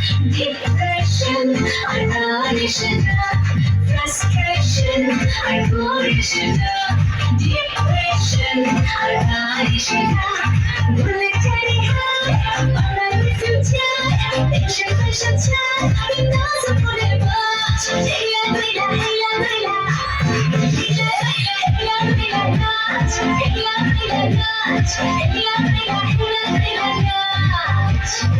Depression, isolation, frustration, isolation, depression, isolation. Bullet teddy high, all I listen to, tension, pressure, time, it doesn't put it much. Hila, hila, hila, hila, hila, hila, hila, not, hila, hila, not, hila, hila, hila, hila, not.